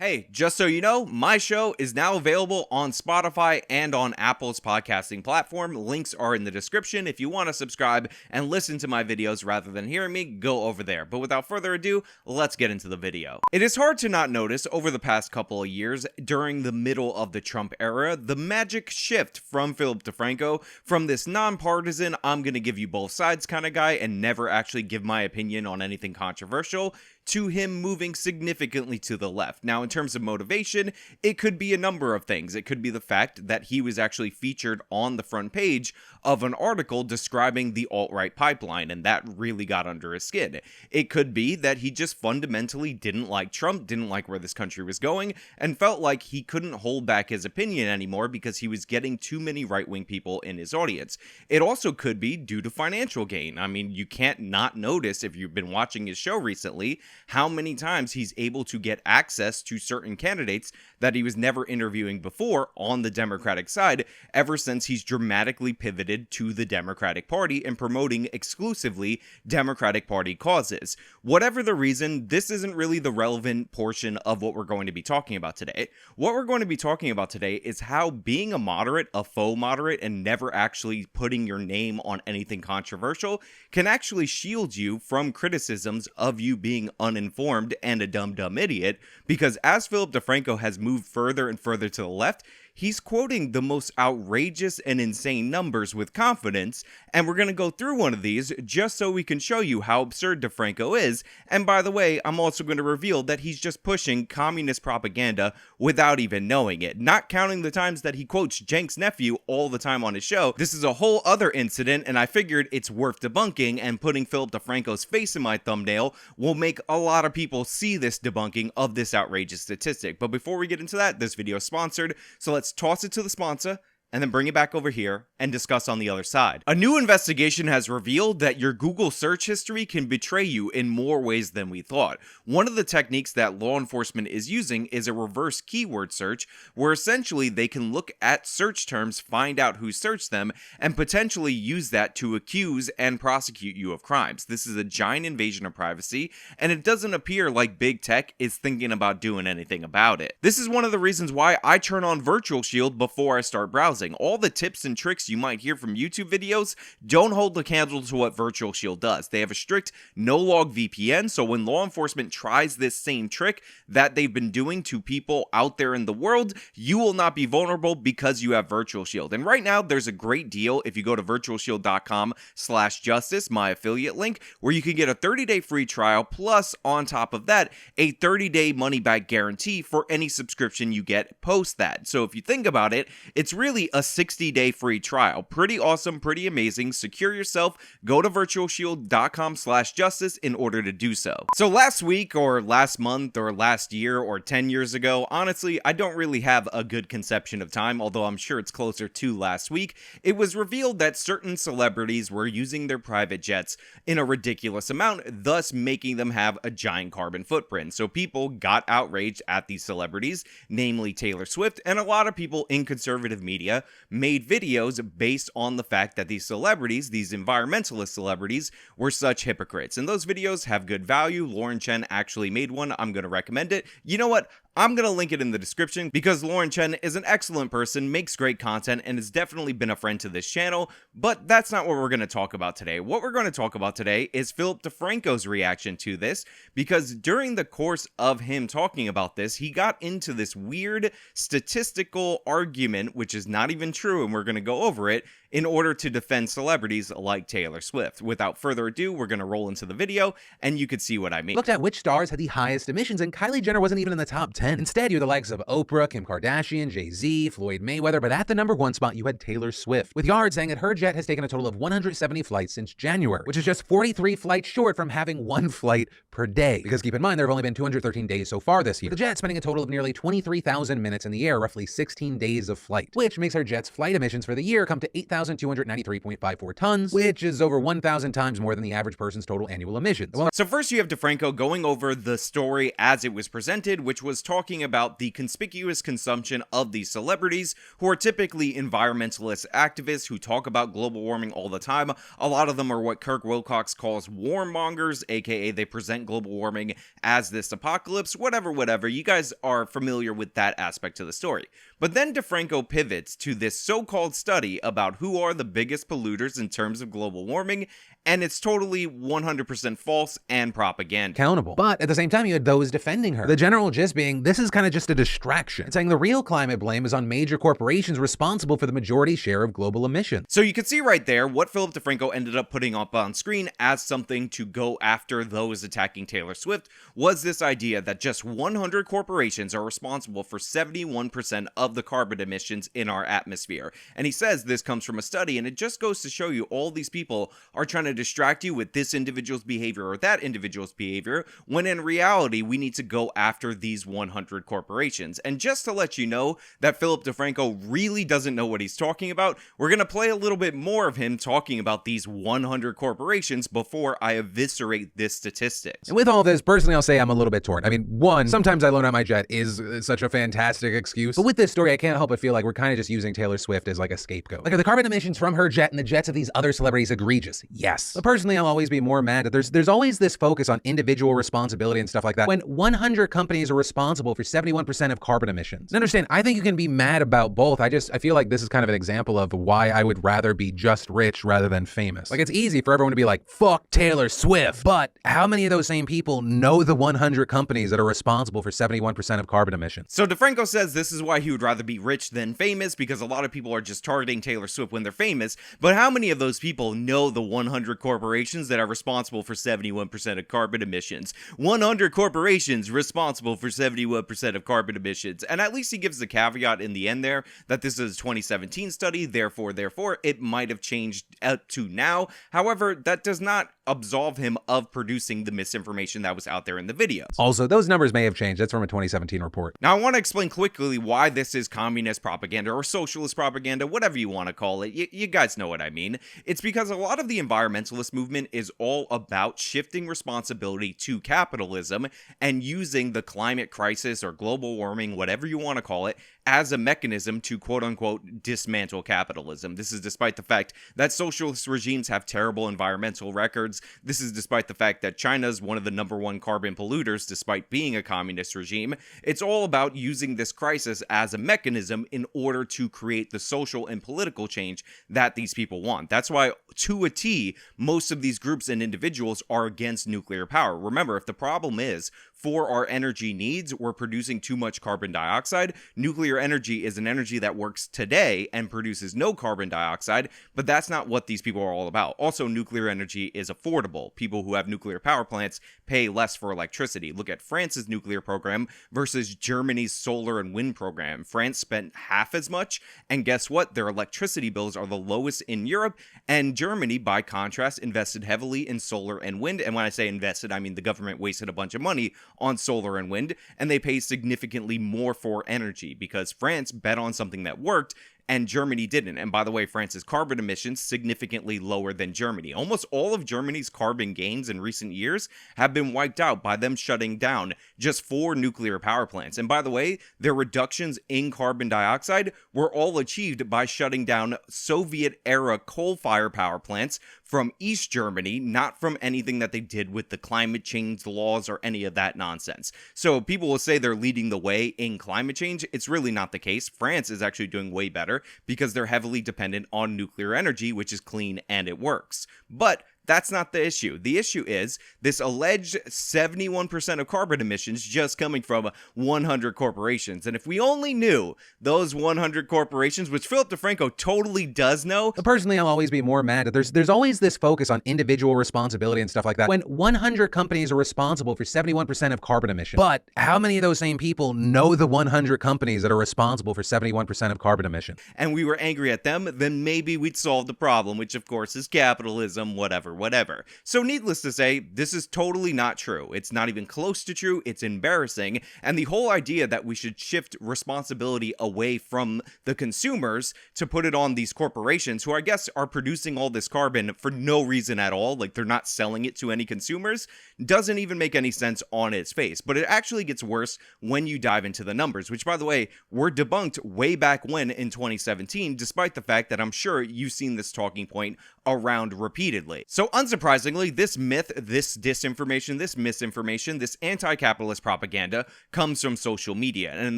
Hey, just so you know, my show is now available on Spotify and on Apple's podcasting platform. Links are in the description. If you want to subscribe and listen to my videos rather than hearing me, go over there. But without further ado, let's get into the video. It is hard to not notice over the past couple of years, during the middle of the Trump era, the magic shift from Philip DeFranco from this nonpartisan, I'm gonna give you both sides kind of guy and never actually give my opinion on anything controversial, to him moving significantly to the left. Now, in terms of motivation, it could be a number of things. It could be the fact that he was actually featured on the front page of an article describing the alt-right pipeline, and that really got under his skin. It could be that he just fundamentally didn't like Trump, didn't like where this country was going, and felt like he couldn't hold back his opinion anymore because he was getting too many right-wing people in his audience. It also could be due to financial gain. I mean, you can't not notice, if you've been watching his show recently, how many times he's able to get access to certain candidates that he was never interviewing before on the Democratic side, ever since he's dramatically pivoted to the Democratic Party and promoting exclusively Democratic Party causes. Whatever the reason, this isn't really the relevant portion of what we're going to be talking about today. What we're going to be talking about today is how being a moderate, a faux moderate, and never actually putting your name on anything controversial can actually shield you from criticisms of you being uninformed and a dumb idiot, because as Philip DeFranco has moved further and further to the left, he's quoting the most outrageous and insane numbers with confidence, and we're going to go through one of these just so we can show you how absurd DeFranco is. And by the way, I'm also going to reveal that he's just pushing communist propaganda without even knowing it, not counting the times that he quotes Cenk's nephew all the time on his show. This is a whole other incident, and I figured it's worth debunking, and putting Philip DeFranco's face in my thumbnail will make a lot of people see this debunking of this outrageous statistic. But before we get into that, this video is sponsored, so let's toss it to the sponsor and then bring it back over here and discuss on the other side. A new investigation has revealed that your Google search history can betray you in more ways than we thought. One of the techniques that law enforcement is using is a reverse keyword search, where essentially they can look at search terms, find out who searched them, and potentially use that to accuse and prosecute you of crimes. This is a giant invasion of privacy, and it doesn't appear like big tech is thinking about doing anything about it. This is one of the reasons why I turn on Virtual Shield before I start browsing. All the tips and tricks you might hear from YouTube videos don't hold the candle to what Virtual Shield does. They have a strict no-log VPN, so when law enforcement tries this same trick that they've been doing to people out there in the world, you will not be vulnerable because you have Virtual Shield. And right now, there's a great deal if you go to virtualshield.com/justice, my affiliate link, where you can get a 30-day free trial, plus on top of that, a 30-day money-back guarantee for any subscription you get post that. So if you think about it, it's really a 60-day free trial. Pretty awesome, pretty amazing. Secure yourself. Go to virtualshield.com/justice in order to do so. So last week or last month or last year or 10 years ago, honestly, I don't really have a good conception of time, although I'm sure it's closer to last week, it was revealed that certain celebrities were using their private jets in a ridiculous amount, thus making them have a giant carbon footprint. So people got outraged at these celebrities, namely Taylor Swift, and a lot of people in conservative media made videos based on the fact that these celebrities, these environmentalist celebrities, were such hypocrites. And those videos have good value. Lauren Chen actually made one. I'm going to recommend it. You know what? I'm going to link it in the description because Lauren Chen is an excellent person, makes great content, and has definitely been a friend to this channel, but that's not what we're going to talk about today. What we're going to talk about today is Philip DeFranco's reaction to this, because during the course of him talking about this, he got into this weird statistical argument, which is not even true, and we're going to go over it, in order to defend celebrities like Taylor Swift. Without further ado, we're going to roll into the video, and you can see what I mean. Looked at which stars had the highest emissions, and Kylie Jenner wasn't even in the top 10. Instead, you had the likes of Oprah, Kim Kardashian, Jay-Z, Floyd Mayweather, but at the number 1 spot, you had Taylor Swift, with Yard saying that her jet has taken a total of 170 flights since January, which is just 43 flights short from having 1 flight per day. Because keep in mind, there have only been 213 days so far this year. The jet spending a total of nearly 23,000 minutes in the air, roughly 16 days of flight, which makes her jet's flight emissions for the year come to 8,293.54 tons, which is over 1,000 times more than the average person's total annual emissions. So first you have DeFranco going over the story as it was presented, which was talking about the conspicuous consumption of these celebrities who are typically environmentalist activists who talk about global warming all the time. A lot of them are what Kirk Wilcox calls warmongers, aka they present global warming as this apocalypse, whatever. You guys are familiar with that aspect of the story. But then DeFranco pivots to this so-called study about who are the biggest polluters in terms of global warming, and it's totally 100% false and propaganda. Accountable. But at the same time, you had those defending her. The general gist being, this is kind of just a distraction. And saying the real climate blame is on major corporations responsible for the majority share of global emissions. So you can see right there what Philip DeFranco ended up putting up on screen as something to go after those attacking Taylor Swift was this idea that just 100 corporations are responsible for 71% of the carbon emissions in our atmosphere. And he says this comes from a study, and it just goes to show you all these people are trying to distract you with this individual's behavior or that individual's behavior, when in reality we need to go after these 100 corporations. And just to let you know that Philip DeFranco really doesn't know what he's talking about, we're gonna play a little bit more of him talking about these 100 corporations before I eviscerate this statistic. And with all this, personally, I'll say I'm a little bit torn. I mean, one, sometimes I loan out my jet is such a fantastic excuse. But with this story, I can't help but feel like we're kind of just using Taylor Swift as like a scapegoat. Like, are the carbon emissions from her jet and the jets of these other celebrities egregious? Yes. But personally, I'll always be more mad that there's always this focus on individual responsibility and stuff like that when 100 companies are responsible for 71% of carbon emissions. And understand, I think you can be mad about both. I feel like this is kind of an example of why I would rather be just rich rather than famous. Like, it's easy for everyone to be like, fuck Taylor Swift. But how many of those same people know the 100 companies that are responsible for 71% of carbon emissions? So DeFranco says this is why he would rather be rich than famous, because a lot of people are just targeting Taylor Swift when they're famous. But how many of those people know the 100 corporations that are responsible for 71% of carbon emissions? 100 corporations responsible for 71% of carbon emissions. And at least he gives the caveat in the end there that this is a 2017 study, therefore it might have changed to now. However, that does not absolve him of producing the misinformation that was out there in the videos. Also, those numbers may have changed. That's from a 2017 report. Now, I want to explain quickly why this is communist propaganda or socialist propaganda, whatever you want to call it. You guys know what I mean. It's because a lot of the environmentalist movement is all about shifting responsibility to capitalism and using the climate crisis or global warming, whatever you want to call it, as a mechanism to quote-unquote dismantle capitalism. This is despite the fact that socialist regimes have terrible environmental records. This is despite the fact that China's one of the #1 carbon polluters despite being a communist regime. It's all about using this crisis as a mechanism in order to create the social and political change that these people want. That's why, to a T, most of these groups and individuals are against nuclear power. Remember, if the problem is for our energy needs, we're producing too much carbon dioxide. Nuclear energy is an energy that works today and produces no carbon dioxide, but that's not what these people are all about. Also, nuclear energy is affordable. People who have nuclear power plants pay less for electricity. Look at France's nuclear program versus Germany's solar and wind program. France spent half as much, and guess what? Their electricity bills are the lowest in Europe, and Germany, by contrast, invested heavily in solar and wind. And when I say invested, I mean the government wasted a bunch of money on solar and wind, and they pay significantly more for energy because France bet on something that worked and Germany didn't. And by the way, France's carbon emissions significantly lower than Germany. Almost all of Germany's carbon gains in recent years have been wiped out by them shutting down just 4 nuclear power plants. And by the way, their reductions in carbon dioxide were all achieved by shutting down Soviet-era coal-fired power plants from East Germany, not from anything that they did with the climate change laws or any of that nonsense. So people will say they're leading the way in climate change. It's really not the case. France is actually doing way better because they're heavily dependent on nuclear energy, which is clean and it works. But that's not the issue. The issue is this alleged 71% of carbon emissions just coming from 100 corporations. And if we only knew those 100 corporations, which Philip DeFranco totally does know. But personally, I'll always be more mad that there's always this focus on individual responsibility and stuff like that when 100 companies are responsible for 71% of carbon emissions. But how many of those same people know the 100 companies that are responsible for 71% of carbon emissions? And we were angry at them, then maybe we'd solve the problem, which of course is capitalism, whatever. whatever. So needless to say, this is totally not true. It's not even close to true. It's embarrassing. And the whole idea that we should shift responsibility away from the consumers to put it on these corporations who I guess are producing all this carbon for no reason at all, like they're not selling it to any consumers, doesn't even make any sense on its face. But it actually gets worse when you dive into the numbers, which by the way, were debunked way back when in 2017, despite the fact that I'm sure you've seen this talking point around repeatedly. So unsurprisingly, this myth, this disinformation, this misinformation, this anti-capitalist propaganda comes from social media. And in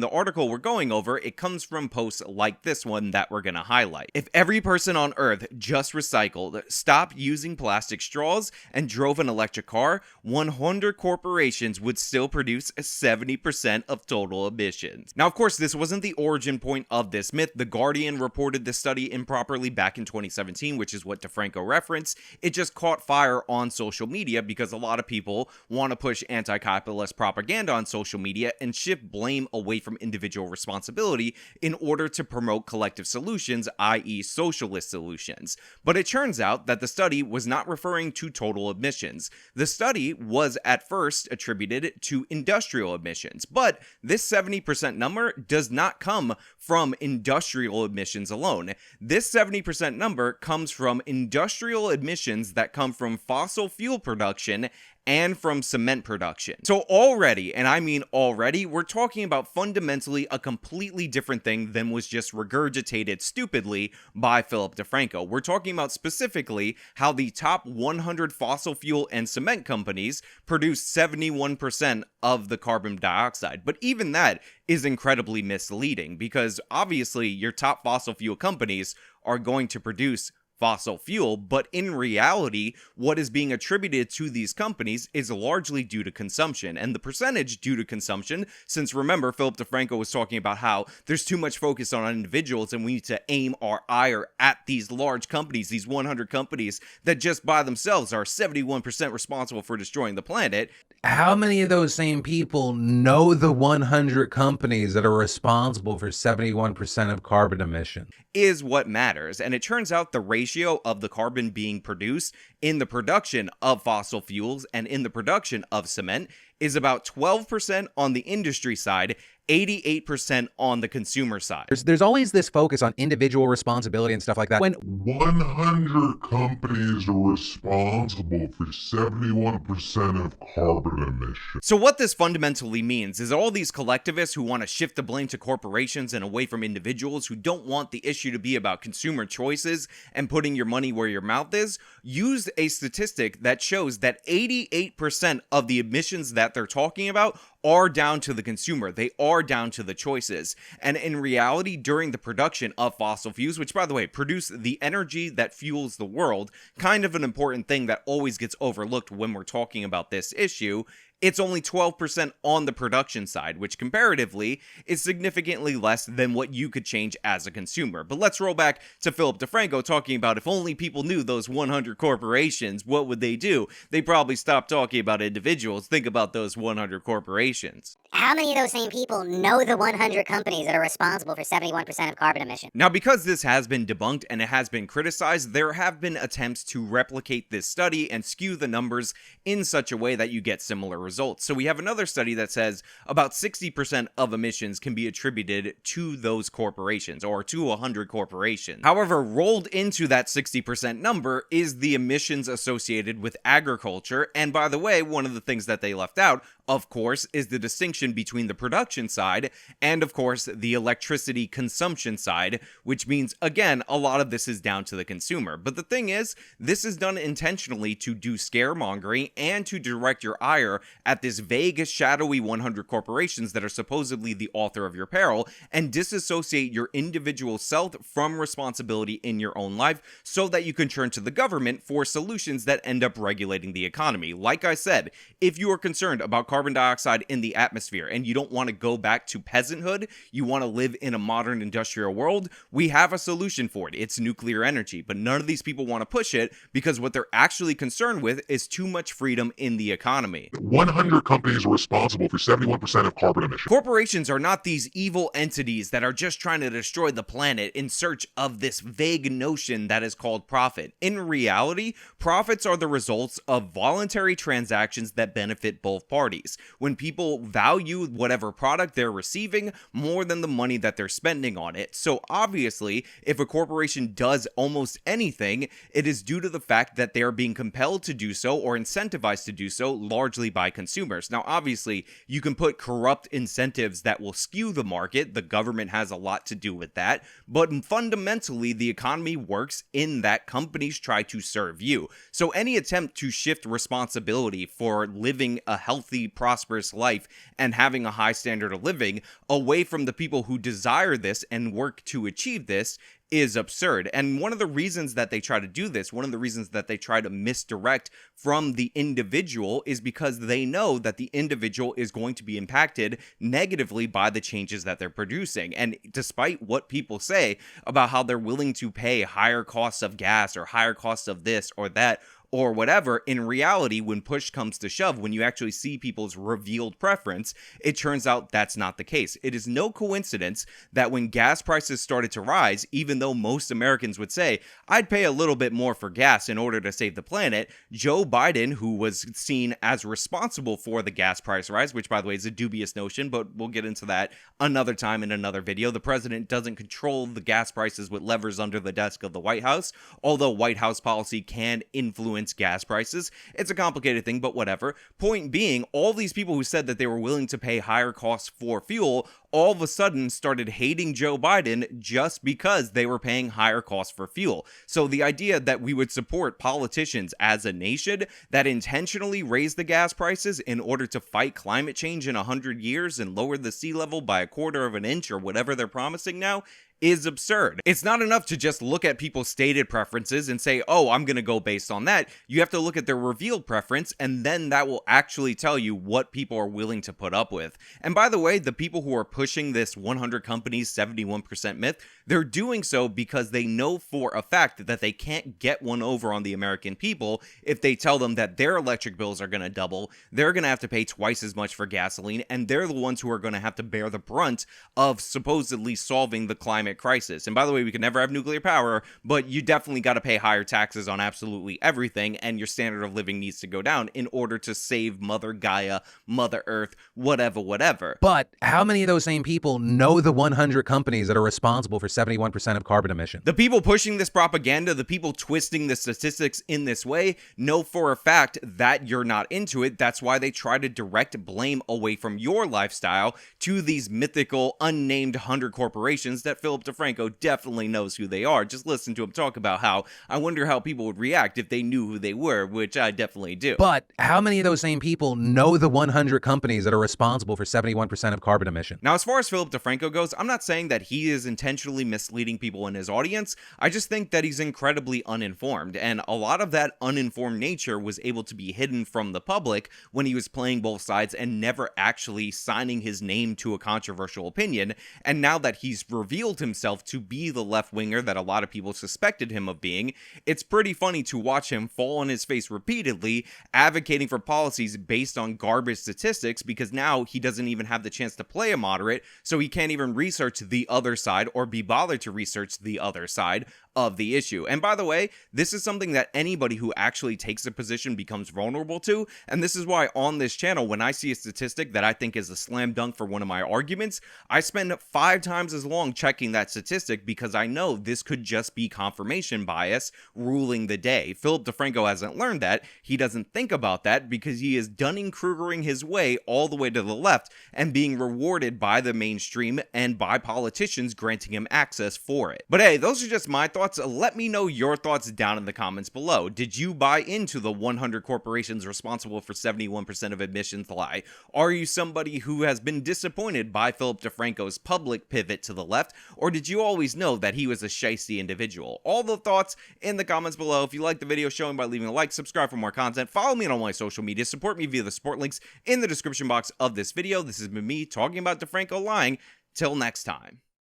the article we're going over, it comes from posts like this one that we're going to highlight. If every person on Earth just recycled, stopped using plastic straws, and drove an electric car, 100 corporations would still produce 70% of total emissions. Now, of course, this wasn't the origin point of this myth. The Guardian reported this study improperly back in 2017, which is what DeFranco referenced. It just caught fire on social media because a lot of people want to push anti-capitalist propaganda on social media and shift blame away from individual responsibility in order to promote collective solutions, i.e. socialist solutions. But it turns out that the study was not referring to total emissions. The study was at first attributed to industrial emissions, but this 70% number does not come from industrial emissions alone. This 70% number comes from industrial emissions that come from fossil fuel production and from cement production. So already, and I mean already, we're talking about fundamentally a completely different thing than was just regurgitated stupidly by Philip DeFranco. We're talking about specifically how the top 100 fossil fuel and cement companies produce 71% of the carbon dioxide. But even that is incredibly misleading because obviously your top fossil fuel companies are going to produce fossil fuel, but in reality, what is being attributed to these companies is largely due to consumption. And the percentage due to consumption, since remember, Philip DeFranco was talking about how there's too much focus on individuals and we need to aim our ire at these large companies, these 100 companies that just by themselves are 71% responsible for destroying the planet. How many of those same people know the 100 companies that are responsible for 71% of carbon emissions? Is what matters. And it turns out the ratio of the carbon being produced in the production of fossil fuels and in the production of cement is about 12% on the industry side, 88% on the consumer side. There's always this focus on individual responsibility and stuff like that. When 100 companies are responsible for 71% of carbon emissions. So what this fundamentally means is all these collectivists who want to shift the blame to corporations and away from individuals who don't want the issue to be about consumer choices and putting your money where your mouth is, use a statistic that shows that 88% of the emissions that they're talking about are down to the consumer. They are down to the choices. And in reality, during the production of fossil fuels, which by the way, produce the energy that fuels the world, kind of an important thing that always gets overlooked when we're talking about this issue, it's only 12% on the production side, which comparatively is significantly less than what you could change as a consumer. But let's roll back to Philip DeFranco talking about if only people knew those 100 corporations, what would they do? They probably stop talking about individuals. Think about those 100 corporations. How many of those same people know the 100 companies that are responsible for 71% of carbon emissions? Now, because this has been debunked and it has been criticized, there have been attempts to replicate this study and skew the numbers in such a way that you get similar results. So we have another study that says about 60% of emissions can be attributed to those corporations or to 100 corporations. However, rolled into that 60% number is the emissions associated with agriculture. And by the way, one of the things that they left out, of course, is the distinction between the production side and, of course, the electricity consumption side, which means, again, a lot of this is down to the consumer. But the thing is, this is done intentionally to do scaremongering and to direct your ire at this vague, shadowy 100 corporations that are supposedly the author of your peril and disassociate your individual self from responsibility in your own life so that you can turn to the government for solutions that end up regulating the economy. Like I said, if you are concerned about carbon dioxide in the atmosphere and you don't want to go back to peasanthood, you want to live in a modern industrial world, we have a solution for it. It's nuclear energy, but none of these people want to push it because what they're actually concerned with is too much freedom in the economy. 100 100 companies are responsible for 71% of carbon emissions. Corporations are not these evil entities that are just trying to destroy the planet in search of this vague notion that is called profit. In reality, profits are the results of voluntary transactions that benefit both parties. When people value whatever product they're receiving more than the money that they're spending on it. So obviously, if a corporation does almost anything, it is due to the fact that they are being compelled to do so or incentivized to do so largely by consumers. Now, obviously, you can put corrupt incentives that will skew the market. The government has a lot to do with that. But fundamentally, the economy works in that companies try to serve you. So any attempt to shift responsibility for living a healthy, prosperous life and having a high standard of living away from the people who desire this and work to achieve this is absurd. And one of the reasons that they try to do this, one of the reasons that they try to misdirect from the individual is because they know that the individual is going to be impacted negatively by the changes that they're producing. And despite what people say about how they're willing to pay higher costs of gas or higher costs of this or that, or whatever, in reality, when push comes to shove, when you actually see people's revealed preference, it turns out that's not the case. It is no coincidence that when gas prices started to rise, even though most Americans would say, I'd pay a little bit more for gas in order to save the planet, Joe Biden, who was seen as responsible for the gas price rise, which by the way is a dubious notion, but we'll get into that another time in another video. The president doesn't control the gas prices with levers under the desk of the White House, although White House policy can influence gas prices. It's a complicated thing, but whatever. Point being, all these people who said that they were willing to pay higher costs for fuel all of a sudden started hating Joe Biden just because they were paying higher costs for fuel. So the idea that we would support politicians as a nation that intentionally raise the gas prices in order to fight climate change in 100 years and lower the sea level by 1/4 of an inch or whatever they're promising now is absurd. It's not enough to just look at people's stated preferences and say, oh, I'm going to go based on that. You have to look at their revealed preference, and then that will actually tell you what people are willing to put up with. And by the way, the people who are pushing this 100 companies 71% myth, they're doing so because they know for a fact that they can't get one over on the American people if they tell them that their electric bills are going to double, they're going to have to pay twice as much for gasoline, and they're the ones who are going to have to bear the brunt of supposedly solving the climate crisis. And by the way, we can never have nuclear power, but you definitely got to pay higher taxes on absolutely everything, and your standard of living needs to go down in order to save Mother Gaia, Mother Earth, whatever. But how many of those same people know the 100 companies that are responsible for 71% of carbon emissions? The people pushing this propaganda, the people twisting the statistics in this way, know for a fact that you're not into it. That's why they try to direct blame away from your lifestyle to these mythical, unnamed 100 corporations that Philip DeFranco definitely knows who they are. Just listen to him talk about how, I wonder how people would react if they knew who they were, which I definitely do. But how many of those same people know the 100 companies that are responsible for 71% of carbon emissions? Now, as far as Philip DeFranco goes, I'm not saying that he is intentionally misleading people in his audience. I just think that he's incredibly uninformed, and a lot of that uninformed nature was able to be hidden from the public when he was playing both sides and never actually signing his name to a controversial opinion. And now that he's revealed himself to be the left-winger that a lot of people suspected him of being, it's pretty funny to watch him fall on his face repeatedly advocating for policies based on garbage statistics, because now he doesn't even have the chance to play a moderate, so he can't even research the other side or be bothered to research the other side of the issue. And by the way, this is something that anybody who actually takes a position becomes vulnerable to, and this is why on this channel, when I see a statistic that I think is a slam dunk for one of my arguments, I spend 5 times as long checking that statistic, because I know this could just be confirmation bias ruling the day. Philip DeFranco hasn't learned that. He doesn't think about that because he is Dunning-Krugering his way all the way to the left and being rewarded by the mainstream and by politicians granting him access for it. But hey, those are just my thoughts. Let me know your thoughts down in the comments below. Did you buy into the 100 corporations responsible for 71% of emissions lie? Are you somebody who has been disappointed by Philip DeFranco's public pivot to the left, or did you always know that he was a shiesty individual? All the thoughts in the comments below. If you like the video, show me by leaving a like, subscribe for more content, follow me on all my social media, support me via the support links in the description box of this video. This has been me talking about DeFranco lying. Till next time.